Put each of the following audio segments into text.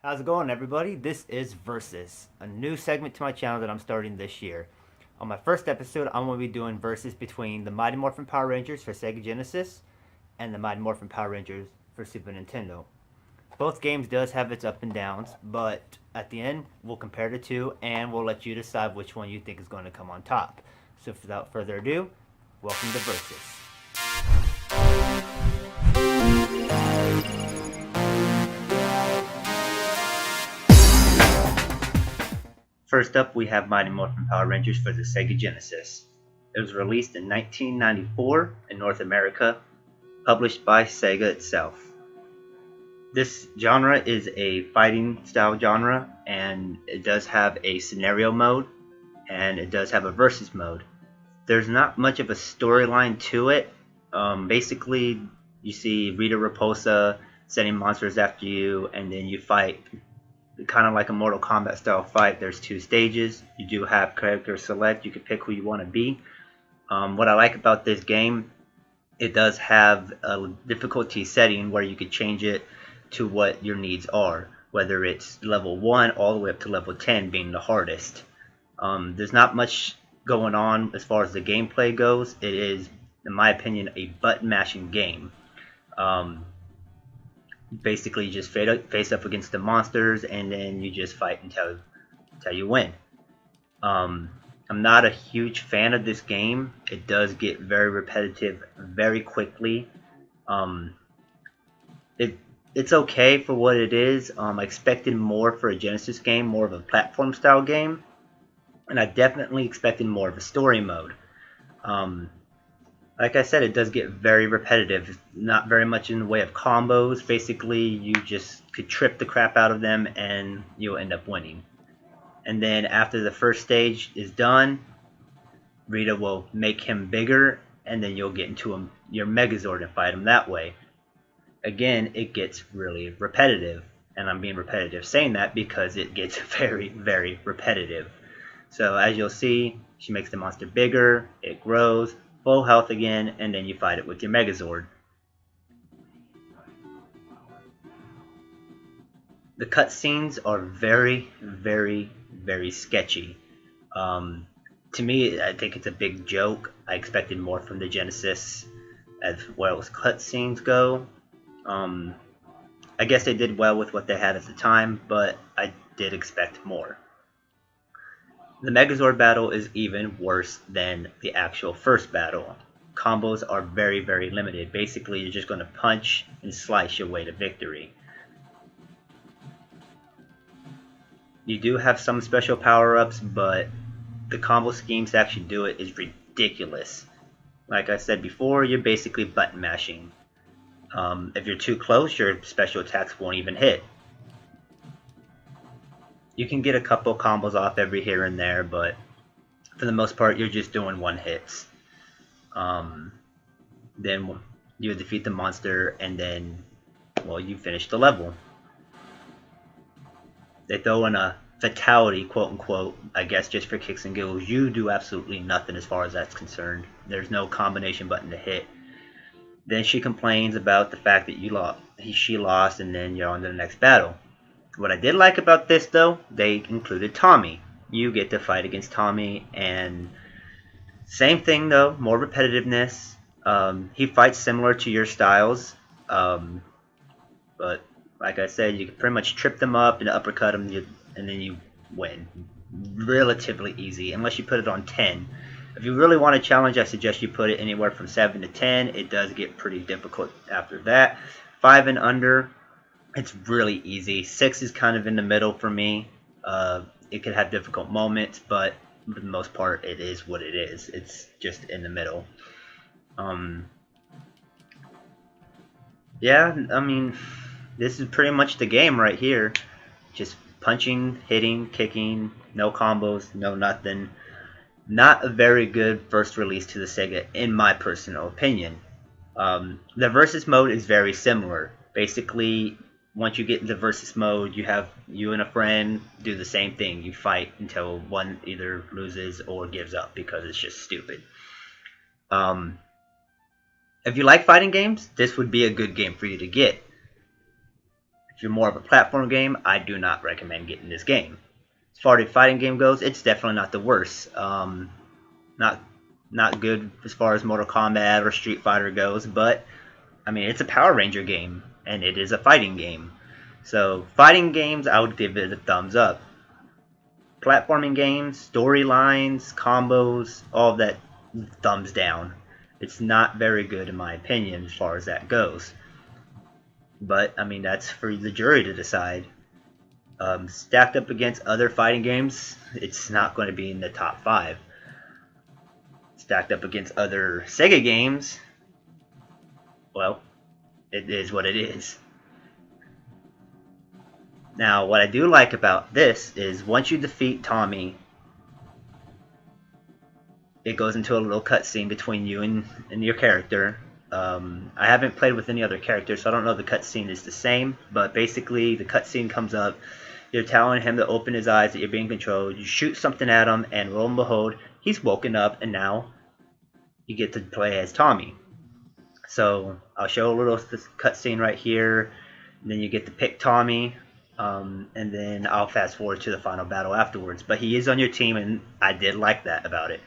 How's it going, everybody? This is Versus, a new segment to my channel that I'm starting this year. On my first episode, I'm going to be doing Versus between the Mighty Morphin Power Rangers for Sega Genesis and the Mighty Morphin Power Rangers for Super Nintendo. Both games does have its up and downs, but at the end, we'll compare the two and we'll let you decide which one you think is going to come on top. So without further ado, welcome to Versus. First up, we have Mighty Morphin Power Rangers for the Sega Genesis. It was released in 1994 in North America, published by Sega itself. This genre is a fighting style genre, and it does have a scenario mode, and it does have a versus mode. There's not much of a storyline to it. Basically, you see Rita Repulsa sending monsters after you, and then you fight kind of like a Mortal Kombat style fight. There's two stages. You do have character select. You can pick who you want to be. What I like about this game, it does have a difficulty setting where you could change it to what your needs are, whether it's level 1 all the way up to level 10 being the hardest. There's not much going on as far as the gameplay goes. It is, in my opinion, a button mashing game. Basically, you just face up against the monsters, and then you just fight until you win. I'm not a huge fan of this game. It does get very repetitive very quickly. It's okay for what it is. I expected more for a Genesis game, more of a platform style game, and I definitely expected more of a story mode. Like I said, it does get very repetitive. Not very much in the way of combos. Basically, you just could trip the crap out of them and you'll end up winning. And then after the first stage is done, Rita will make him bigger, and then you'll get into your Megazord and fight him that way. Again, it gets really repetitive. And I'm being repetitive saying that because it gets very, very repetitive. So as you'll see, she makes the monster bigger, it grows, full health again, and then you fight it with your Megazord. The cutscenes are very, very, very sketchy. To me, I think it's a big joke. I expected more from the Genesis as well as cutscenes go. I guess they did well with what they had at the time, but I did expect more. The Megazord battle is even worse than the actual first battle. Combos are very, very limited. Basically, you're just going to punch and slice your way to victory. You do have some special power-ups, but the combo schemes to actually do it is ridiculous. Like I said before, you're basically button mashing. If you're too close, your special attacks won't even hit. You can get a couple combos off every here and there, but for the most part, you're just doing one hits. Then you defeat the monster, and then, well, you finish the level. They throw in a fatality, quote unquote, I guess just for kicks and giggles. You do absolutely nothing as far as that's concerned. There's no combination button to hit. Then she complains about the fact that she lost, and then you're on to the next battle. What I did like about this, though, they included Tommy. You get to fight against Tommy, and same thing, though, more repetitiveness. He fights similar to your styles, but like I said, you can pretty much trip them up and uppercut them, and then you win. Relatively easy, unless you put it on 10. If you really want a challenge, I suggest you put it anywhere from 7 to 10. It does get pretty difficult after that. 5 and under, it's really easy. 6 is kind of in the middle for me. It could have difficult moments, but for the most part, it is what it is. It's just in the middle. Yeah, I mean, this is pretty much the game right here. Just punching, hitting, kicking, no combos, no nothing. Not a very good first release to the Sega, in my personal opinion. The versus mode is very similar. Basically, once you get into versus mode, you and a friend do the same thing. You fight until one either loses or gives up because it's just stupid. If you like fighting games, this would be a good game for you to get. If you're more of a platform game, I do not recommend getting this game. As far as the fighting game goes, it's definitely not the worst. Not not good as far as Mortal Kombat or Street Fighter goes, but I mean it's a Power Ranger game and it is a fighting game. So fighting games, I would give it a thumbs up. Platforming games, storylines, combos, all of that, thumbs down. It's not very good in my opinion as far as that goes. But I mean that's for the jury to decide. Stacked up against other fighting games, it's not going to be in the top 5. Stacked up against other Sega games, well, it is what it is. Now, what I do like about this is once you defeat Tommy, it goes into a little cutscene between you and your character. I haven't played with any other characters, so I don't know if the cutscene is the same, but basically the cutscene comes up. You're telling him to open his eyes, that you're being controlled. You shoot something at him, and lo and behold, he's woken up, and now you get to play as Tommy. So I'll show a little cutscene right here, and then you get to pick Tommy, and then I'll fast forward to the final battle afterwards. But he is on your team, and I did like that about it.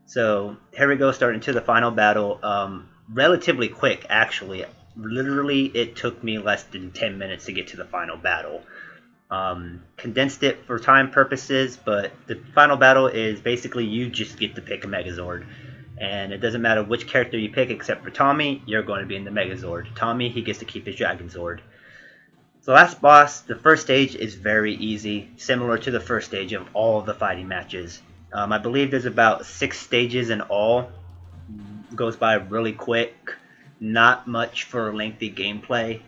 So here we go, starting to the final battle. Relatively quick, actually. Literally, it took me less than 10 minutes to get to the final battle. Condensed it for time purposes, but the final battle is basically you just get to pick a Megazord. And it doesn't matter which character you pick, except for Tommy, you're going to be in the Megazord. Tommy, he gets to keep his Dragon Zord. The last boss, the first stage, is very easy, similar to the first stage of all of the fighting matches. I believe there's about 6 stages in all. It goes by really quick, not much for lengthy gameplay.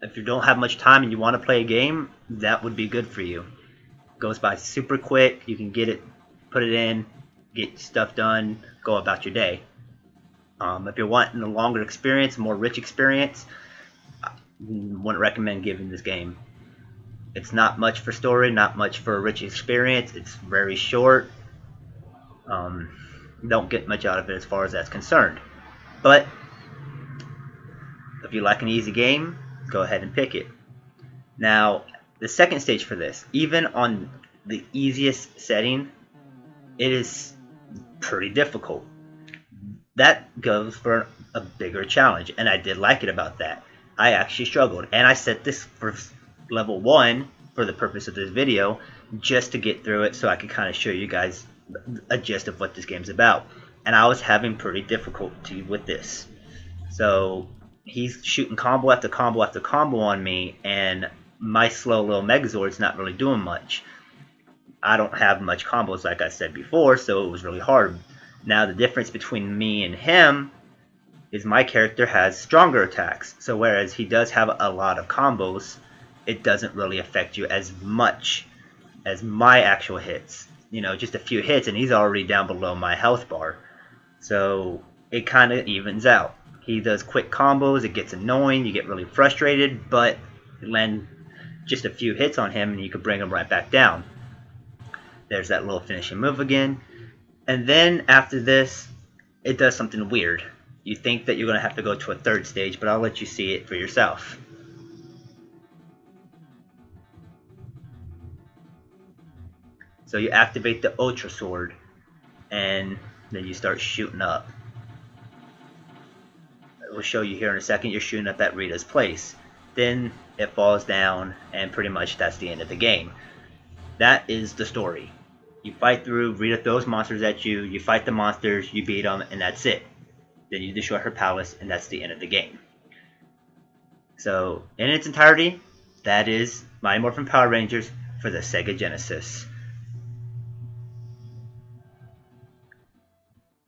If you don't have much time and you want to play a game, that would be good for you. It goes by super quick, you can get it, put it in, get stuff done, go about your day. If you're wanting a longer experience, a more rich experience, I wouldn't recommend giving this game. It's not much for story, not much for a rich experience. It's very short. Don't get much out of it as far as that's concerned. But if you like an easy game, go ahead and pick it. Now, the second stage for this, even on the easiest setting, it is pretty difficult. That goes for a bigger challenge, and I did like it about that. I actually struggled, and I set this for level 1 for the purpose of this video, just to get through it so I could kind of show you guys a gist of what this game's about. And I was having pretty difficulty with this. So he's shooting combo after combo after combo on me, and my slow little Megazord's not really doing much. I don't have much combos like I said before, so it was really hard. Now the difference between me and him is my character has stronger attacks. So whereas he does have a lot of combos, it doesn't really affect you as much as my actual hits. You know, just a few hits and he's already down below my health bar. So it kind of evens out. He does quick combos, it gets annoying, you get really frustrated, but land just a few hits on him and you can bring him right back down. There's that little finishing move again. And then after this, it does something weird. You think that you're going to have to go to a third stage, but I'll let you see it for yourself. So you activate the Ultra Sword, and then you start shooting up. We'll show you here in a second. You're shooting up at Rita's place. Then it falls down, and pretty much that's the end of the game. That is the story. You fight through, Rita throws monsters at you, you fight the monsters, you beat them, and that's it. Then you destroy her palace, and that's the end of the game. So, in its entirety, that is Mighty Morphin Power Rangers for the Sega Genesis.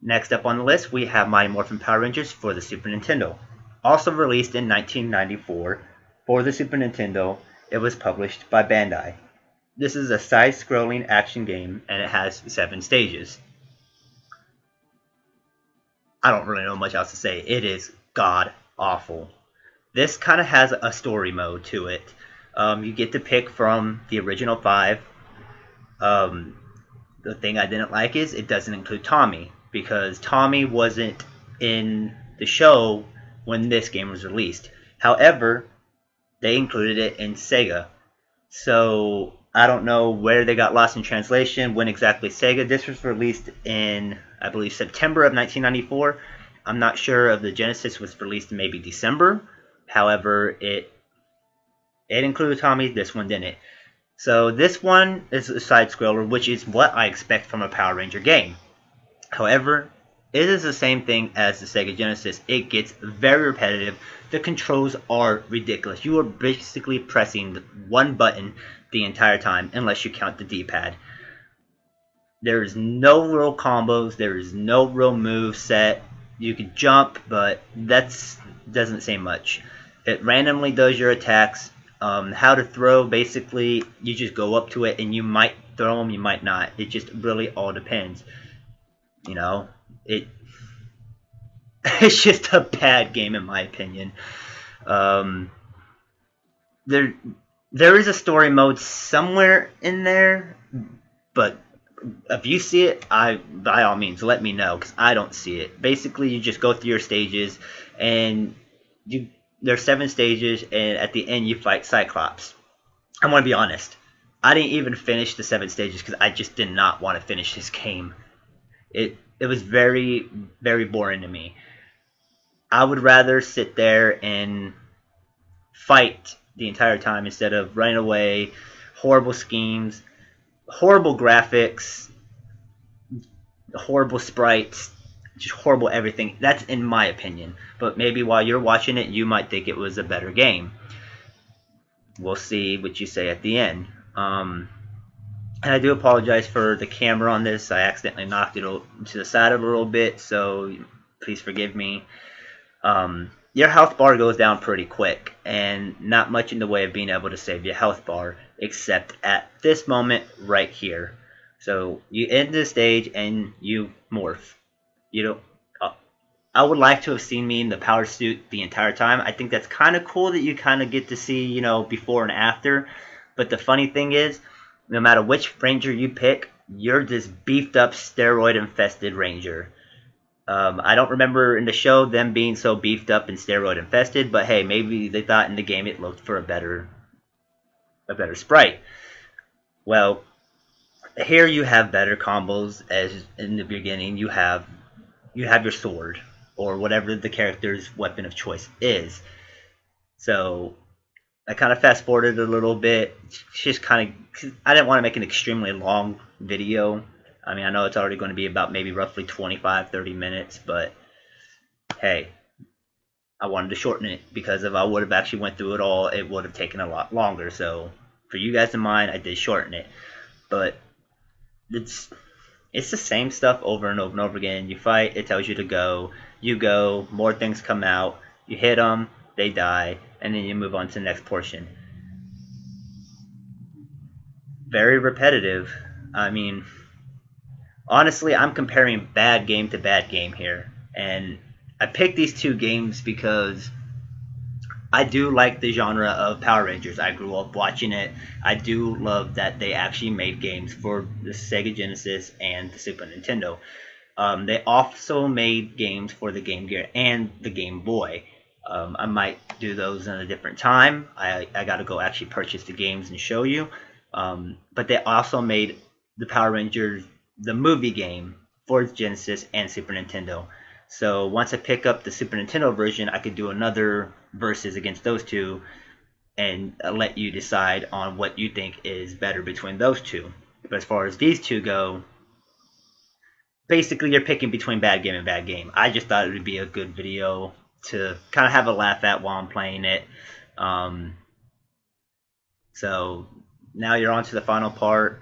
Next up on the list, we have Mighty Morphin Power Rangers for the Super Nintendo. Also released in 1994 for the Super Nintendo, it was published by Bandai. This is a side-scrolling action game, and it has 7 stages. I don't really know much else to say. It is god-awful. This kind of has a story mode to it. You get to pick from the original 5. The thing I didn't like is it doesn't include Tommy, because Tommy wasn't in the show when this game was released. However, they included it in Sega. So I don't know where they got lost in translation, when exactly Sega. This was released in, I believe, September of 1994. I'm not sure if the Genesis was released in maybe December. However, it included Tommy. This one didn't. So this one is a side scroller, which is what I expect from a Power Ranger game. However, it is the same thing as the Sega Genesis. It gets very repetitive. The controls are ridiculous. You are basically pressing one button the entire time, unless you count the D-pad. There is no real combos. There is no real move set. You can jump, but that doesn't say much. It randomly does your attacks. How to throw, basically, you just go up to it and you might throw them, you might not. It just really all depends. You know, it's just a bad game in my opinion. There is a story mode somewhere in there, but if you see it, by all means let me know, because I don't see it. Basically, you just go through your stages, and there's 7 stages, and at the end you fight Cyclops. I'm gonna be honest, I didn't even finish the 7 stages because I just did not want to finish this game. It was very, very boring to me. I would rather sit there and fight the entire time instead of running away. Horrible schemes, horrible graphics, horrible sprites, just horrible everything. That's in my opinion. But maybe while you're watching it, you might think it was a better game. We'll see what you say at the end. And I do apologize for the camera on this. I accidentally knocked it to the side of it a little bit, so please forgive me. Your health bar goes down pretty quick, and not much in the way of being able to save your health bar, except at this moment right here. So you end the stage and you morph. You don't. I would like to have seen me in the power suit the entire time. I think that's kind of cool that you kind of get to see, you know, before and after. But the funny thing is, no matter which ranger you pick, you're this beefed up, steroid infested ranger. I don't remember in the show them being so beefed up and steroid infested, but hey, maybe they thought in the game it looked for a better sprite. Well, here you have better combos. As in the beginning, you have your sword, or whatever the character's weapon of choice is. So I kind of fast forwarded a little bit. Just kind of, I didn't want to make an extremely long video. I mean, I know it's already going to be about maybe roughly 25-30 minutes, but hey, I wanted to shorten it, because if I would have actually went through it all, it would have taken a lot longer. So for you guys in mind, I did shorten it. But it's the same stuff over and over and over again. You fight, it tells you to go. You go, more things come out. You hit them, they die, and then you move on to the next portion. Very repetitive. I mean, honestly, I'm comparing bad game to bad game here. And I picked these two games because I do like the genre of Power Rangers. I grew up watching it. I do love that they actually made games for the Sega Genesis and the Super Nintendo. They also made games for the Game Gear and the Game Boy. I might do those in a different time. I got to go actually purchase the games and show you. But they also made the Power Rangers, the movie game, for Genesis and Super Nintendo. So once I pick up the Super Nintendo version, I could do another versus against those two, and let you decide on what you think is better between those two. But as far as these two go, basically you're picking between bad game and bad game. I just thought it would be a good video to kind of have a laugh at while I'm playing it. So now you're on to the final part.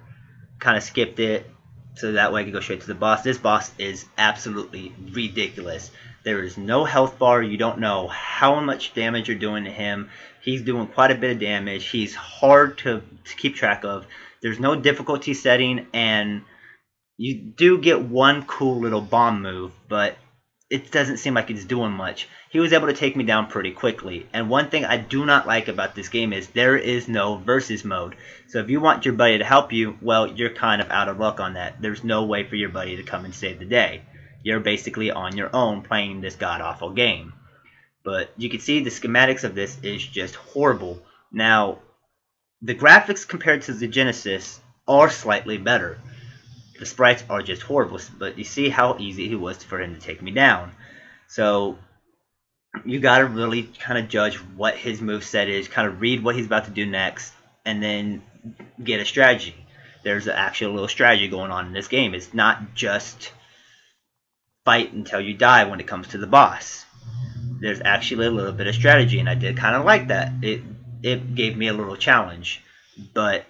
Kind of skipped it, so that way I can go straight to the boss. This boss is absolutely ridiculous. There is no health bar. You don't know how much damage you're doing to him. He's doing quite a bit of damage. He's hard to keep track of. There's no difficulty setting, and you do get one cool little bomb move, but it doesn't seem like it's doing much. He was able to take me down pretty quickly. And one thing I do not like about this game is there is no versus mode. So if you want your buddy to help you, well, you're kind of out of luck on that. There's no way for your buddy to come and save the day. You're basically on your own playing this god-awful game. But you can see the schematics of this is just horrible. Now, the graphics compared to the Genesis are slightly better. The sprites are just horrible, but you see how easy it was for him to take me down. So you gotta really kind of judge what his moveset is, kind of read what he's about to do next, and then get a strategy. There's actually a little strategy going on in this game. It's not just fight until you die when it comes to the boss. There's actually a little bit of strategy, and I did kind of like that. It gave me a little challenge. But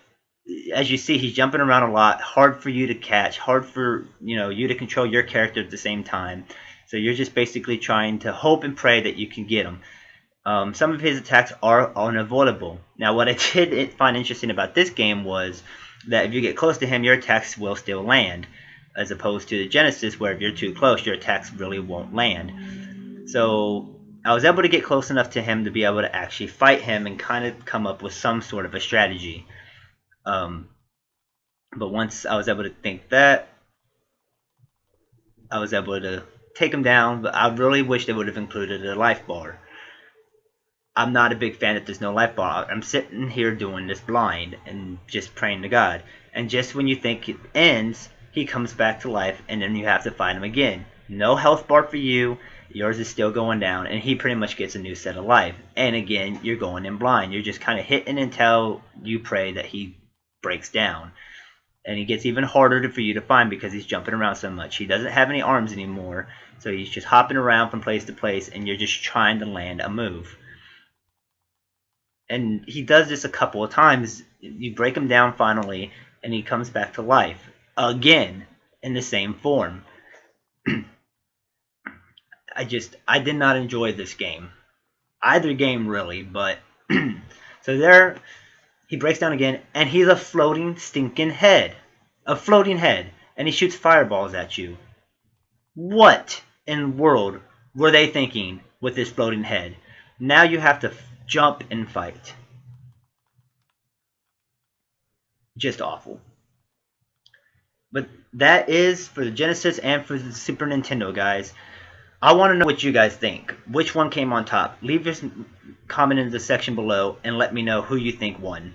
as you see, he's jumping around a lot, hard for you to catch, hard for you to control your character at the same time. So you're just basically trying to hope and pray that you can get him. Some of his attacks are unavoidable. Now, what I did find interesting about this game was that if you get close to him, your attacks will still land, as opposed to the Genesis, where if you're too close, your attacks really won't land. So I was able to get close enough to him to be able to actually fight him and kind of come up with some sort of a strategy. But once I was able to think that, I was able to take him down, but I really wish they would have included a life bar. I'm not a big fan that there's no life bar. I'm sitting here doing this blind and just praying to God. And just when you think it ends, he comes back to life, and then you have to fight him again. No health bar for you. Yours is still going down, and he pretty much gets a new set of life. And again, you're going in blind. You're just kind of hitting until you pray that he breaks down. And he gets even harder for you to find because he's jumping around so much. He doesn't have any arms anymore, so he's just hopping around from place to place, and you're just trying to land a move. And he does this a couple of times. You break him down finally, and he comes back to life again in the same form. I did not enjoy this game. Either game, really, but so there he breaks down again, and he's a floating stinking head. A floating head, and he shoots fireballs at you. What in the world were they thinking with this floating head? Now you have to jump and fight. Just awful. But that is for the Genesis and for the Super Nintendo, guys. I want to know what you guys think. Which one came on top? Leave your comment in the section below and let me know who you think won.